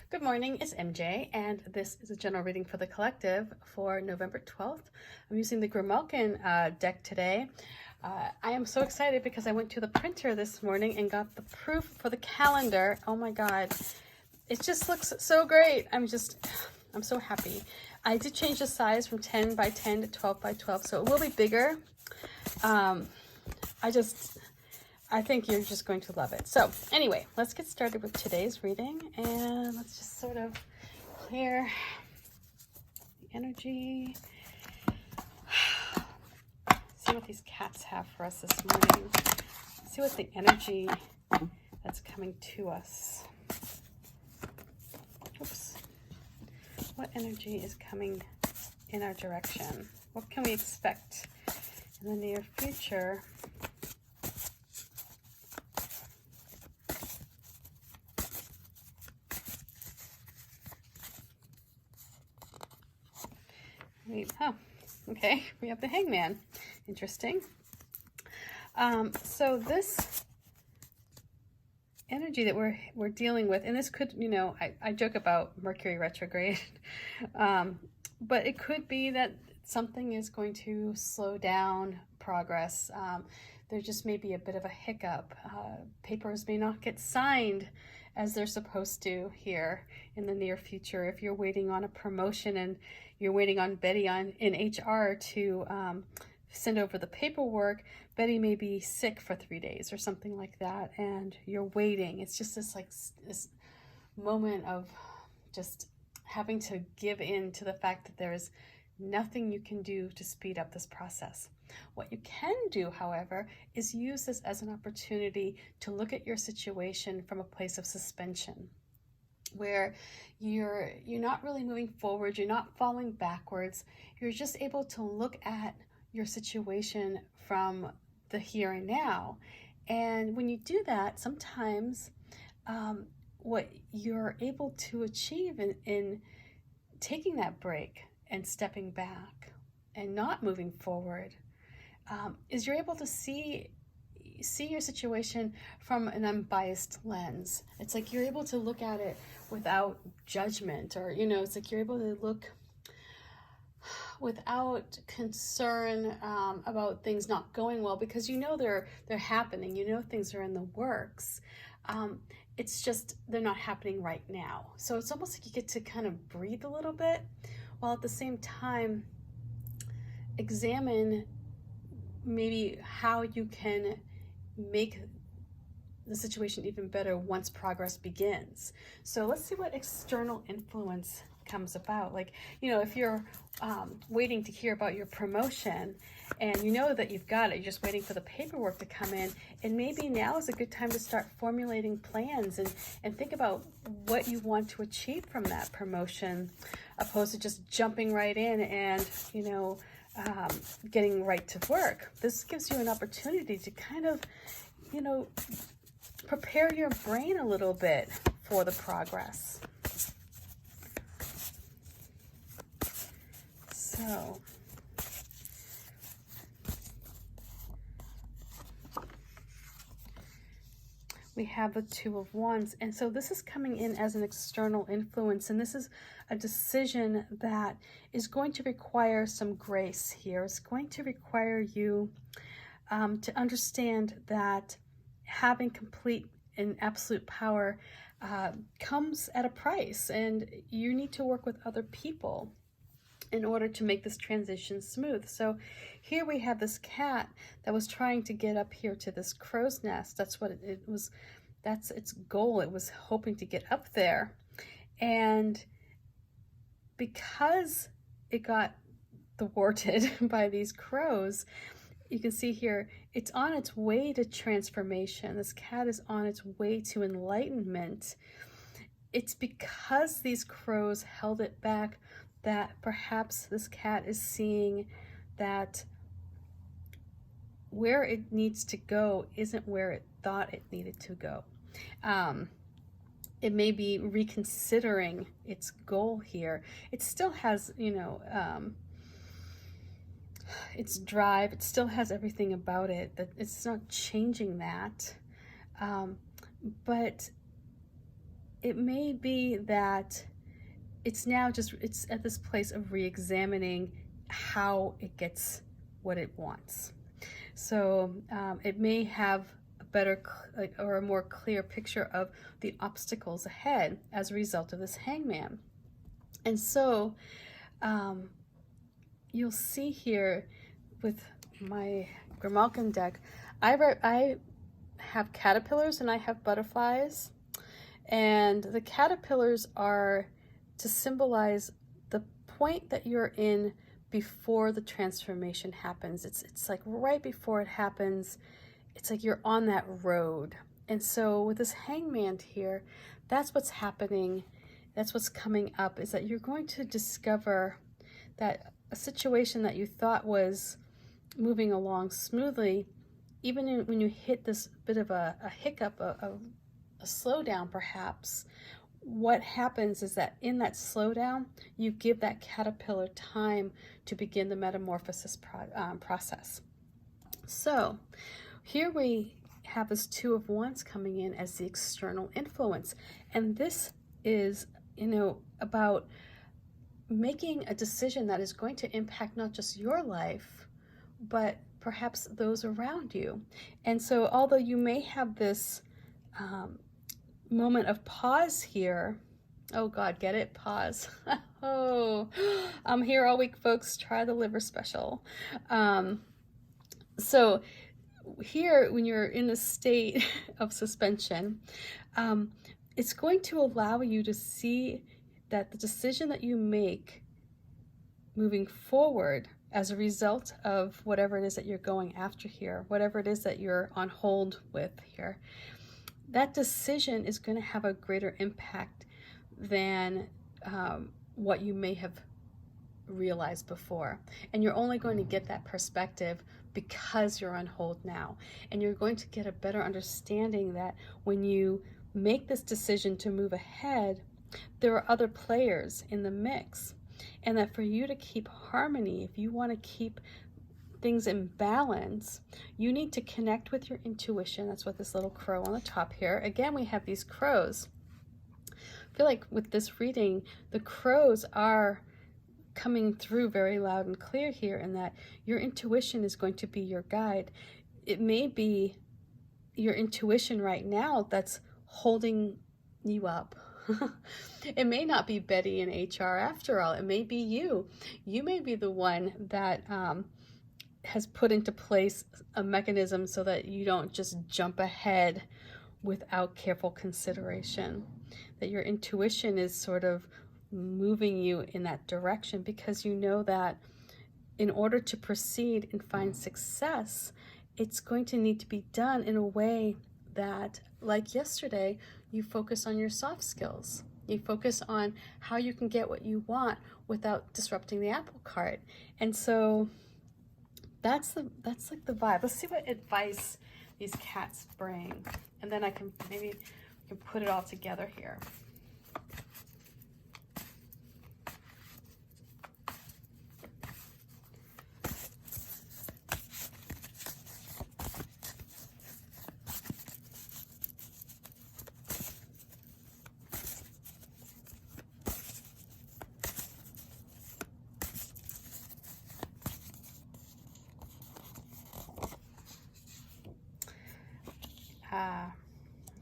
Good morning, it's MJ, and this is a general reading for the collective for November 12th. I'm using the Grimalkin deck today. I am so excited because I went to the printer this morning and got the proof for the calendar. Oh my God, it just looks so great. I'm so happy. I did change the size from 10 by 10 to 12 by 12, so it will be bigger. I think you're just going to love it. So anyway, let's get started with today's reading, and let's just sort of clear the energy. See what these cats have for us this morning. See what the energy that's coming to us. Oops. What energy is coming in our direction? What can we expect in the near future? Oh, okay, we have the Hangman. Interesting. So this energy that we're dealing with, and this could, I joke about Mercury retrograde, but it could be that something is going to slow down progress. There just may be a bit of a hiccup. Papers may not get signed as they're supposed to here in the near future. If you're waiting on a promotion and you're waiting on Betty in HR to send over the paperwork, Betty may be sick for 3 days or something like that, and you're waiting. It's just this moment of just having to give in to the fact that there is nothing you can do to speed up this process. What you can do, however, is use this as an opportunity to look at your situation from a place of suspension, where you're not really moving forward, you're not falling backwards, you're just able to look at your situation from the here and now. And when you do that, sometimes what you're able to achieve in taking that break and stepping back and not moving forward is you're able to see your situation from an unbiased lens. It's like you're able to look at it without judgment, or it's like you're able to look without concern about things not going well, because they're happening, things are in the works. It's just they're not happening right now. So it's almost like you get to kind of breathe a little bit, while at the same time examine maybe how you can make the situation even better once progress begins. So let's see what external influence comes about. Like, if you're waiting to hear about your promotion and you know that you've got it, you're just waiting for the paperwork to come in, and maybe now is a good time to start formulating plans and think about what you want to achieve from that promotion, opposed to just jumping right in and, getting right to work. This gives you an opportunity to kind of, prepare your brain a little bit for the progress. So, we have the Two of Wands, and so this is coming in as an external influence, and this is a decision that is going to require some grace here. It's going to require you to understand that having complete and absolute power comes at a price, and you need to work with other people in order to make this transition smooth. So here we have this cat that was trying to get up here to this crow's nest. That's what it was. That's its goal. It was hoping to get up there. And because it got thwarted by these crows, you can see here, it's on its way to transformation. This cat is on its way to enlightenment. It's because these crows held it back that perhaps this cat is seeing that where it needs to go isn't where it thought it needed to go. It may be reconsidering its goal here. It still has, its drive. It still has everything about it. That it's not changing that. But it may be that it's at this place of re-examining how it gets what it wants. So it may have a better or a more clear picture of the obstacles ahead as a result of this hangman. And so you'll see here with my Grimalkin deck, I have caterpillars and I have butterflies. And the caterpillars are to symbolize the point that you're in before the transformation happens. It's like right before it happens, it's like you're on that road. And so with this hangman here, that's what's happening. That's what's coming up, is that you're going to discover that a situation that you thought was moving along smoothly, even when you hit this bit of a hiccup, a slowdown perhaps, what happens is that in that slowdown, you give that caterpillar time to begin the metamorphosis process. So here we have this Two of Wands coming in as the external influence. And this is, about making a decision that is going to impact not just your life, but perhaps those around you. And so although you may have this moment of pause here, oh God, get it? Pause. Oh, I'm here all week, folks. Try the liver special. So here, when you're in a state of suspension, it's going to allow you to see that the decision that you make moving forward as a result of whatever it is that you're going after here, whatever it is that you're on hold with here, that decision is going to have a greater impact than what you may have realized before. And you're only going to get that perspective because you're on hold now. And you're going to get a better understanding that when you make this decision to move ahead, there are other players in the mix. And that for you to keep harmony, if you want to keep things in balance, you need to connect with your intuition. That's what this little crow on the top here. Again, we have these crows. I feel like with this reading, the crows are coming through very loud and clear here, in that your intuition is going to be your guide. It may be your intuition right now that's holding you up. It may not be Betty in HR after all. It may be you. You may be the one that has put into place a mechanism so that you don't just jump ahead without careful consideration. That your intuition is sort of moving you in that direction, because you know that in order to proceed and find success, it's going to need to be done in a way that, like yesterday, you focus on your soft skills. You focus on how you can get what you want without disrupting the apple cart. And so that's like the vibe. Let's see what advice these cats bring, and then I can maybe put it all together here.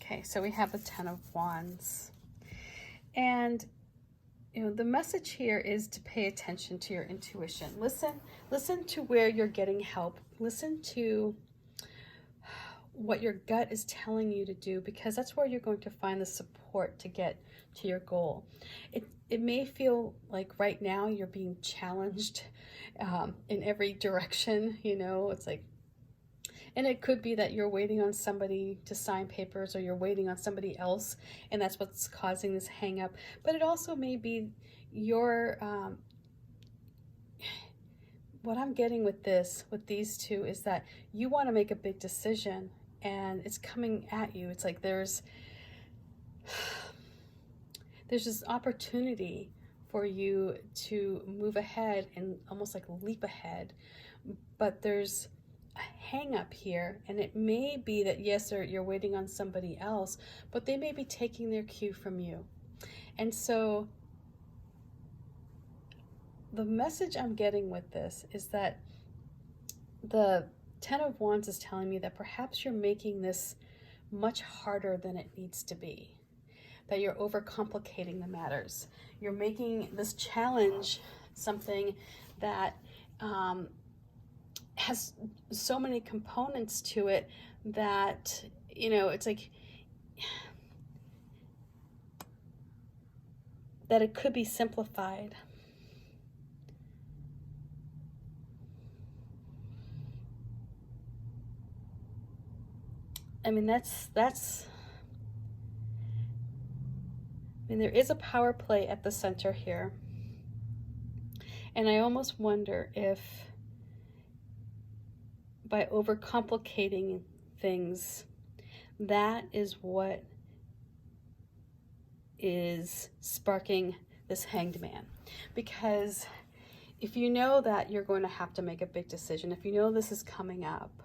Okay, so we have the Ten of Wands. And the message here is to pay attention to your intuition. Listen to where you're getting help. Listen to what your gut is telling you to do, because that's where you're going to find the support to get to your goal. It may feel like right now you're being challenged in every direction. It's like, and it could be that you're waiting on somebody to sign papers, or you're waiting on somebody else, and that's what's causing this hang up. But it also may be your, what I'm getting with these two is that you want to make a big decision, and it's coming at you. It's like there's this opportunity for you to move ahead and almost like leap ahead, but there's hang up here, and it may be that yes, you're waiting on somebody else, but they may be taking their cue from you. And so the message I'm getting with this is that the Ten of Wands is telling me that perhaps you're making this much harder than it needs to be, that you're overcomplicating the matters. You're making this challenge something that has so many components to it that, you know, it's like that it could be simplified. I mean, there is a power play at the center here. And I almost wonder if by overcomplicating things, that is what is sparking this Hanged Man. Because if you know that you're going to have to make a big decision, if you know this is coming up,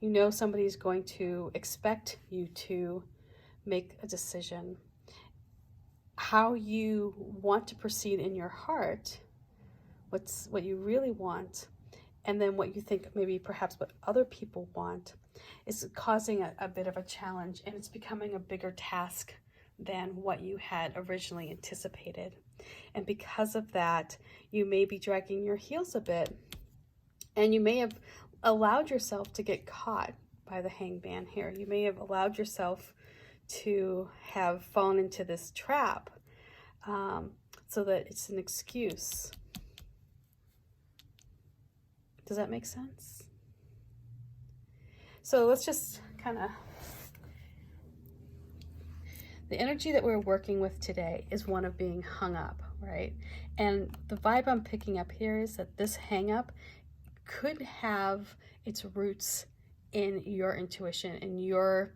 you know somebody's going to expect you to make a decision, how you want to proceed in your heart, what you really want, and then what you think maybe perhaps what other people want, is causing a bit of a challenge, and it's becoming a bigger task than what you had originally anticipated. And because of that, you may be dragging your heels a bit, and you may have allowed yourself to get caught by the hangman here. You may have allowed yourself to have fallen into this trap so that it's an excuse. Does that make sense? So let's just kind of, the energy that we're working with today is one of being hung up, right? And the vibe I'm picking up here is that this hang up could have its roots in your intuition and your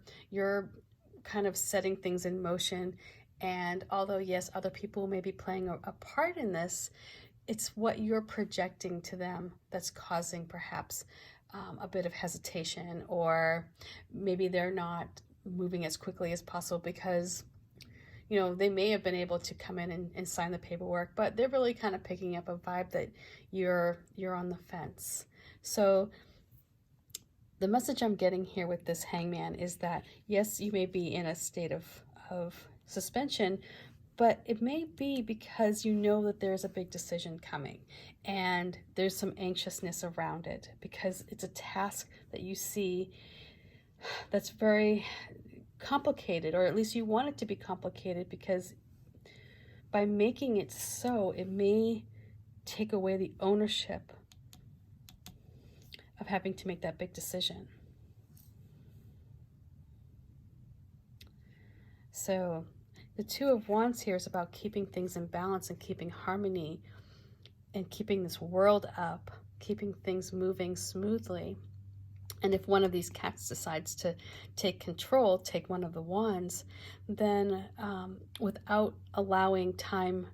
kind of setting things in motion. And although yes, other people may be playing a part in this, it's what you're projecting to them that's causing perhaps a bit of hesitation, or maybe they're not moving as quickly as possible because, you know, they may have been able to come in and sign the paperwork, but they're really kind of picking up a vibe that you're on the fence. So the message I'm getting here with this hangman is that yes, you may be in a state of suspension, but it may be because you know that there's a big decision coming and there's some anxiousness around it because it's a task that you see that's very complicated, or at least you want it to be complicated, because by making it so, it may take away the ownership of having to make that big decision. So the Two of Wands here is about keeping things in balance and keeping harmony and keeping this world up, keeping things moving smoothly. And if one of these cats decides to take control, take one of the wands, then without allowing time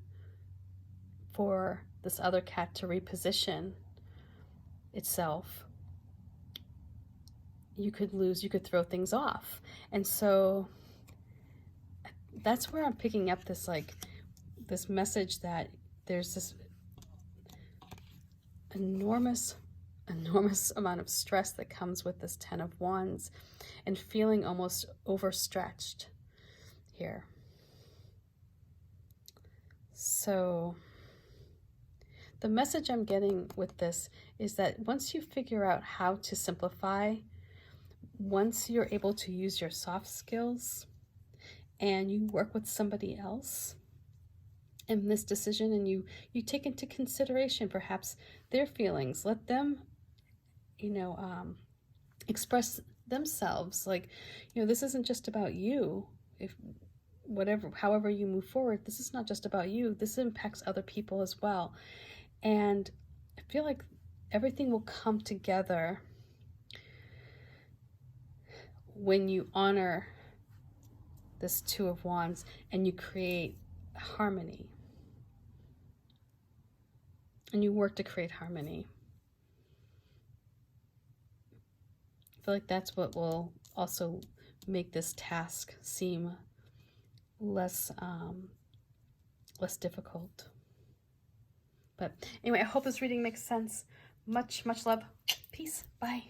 for this other cat to reposition itself, you could throw things off. And so that's where I'm picking up this message that there's this enormous amount of stress that comes with this Ten of Wands and feeling almost overstretched here. So the message I'm getting with this is that once you figure out how to simplify, once you're able to use your soft skills and you work with somebody else in this decision, and you take into consideration perhaps their feelings, let them, express themselves. Like, this isn't just about you. However you move forward, this is not just about you. This impacts other people as well. And I feel like everything will come together when you honor this Two of Wands and you create harmony. And you work to create harmony. feel like that's what will also make this task seem less less difficult. But anyway, I hope this reading makes sense. Much love. Peace. Bye.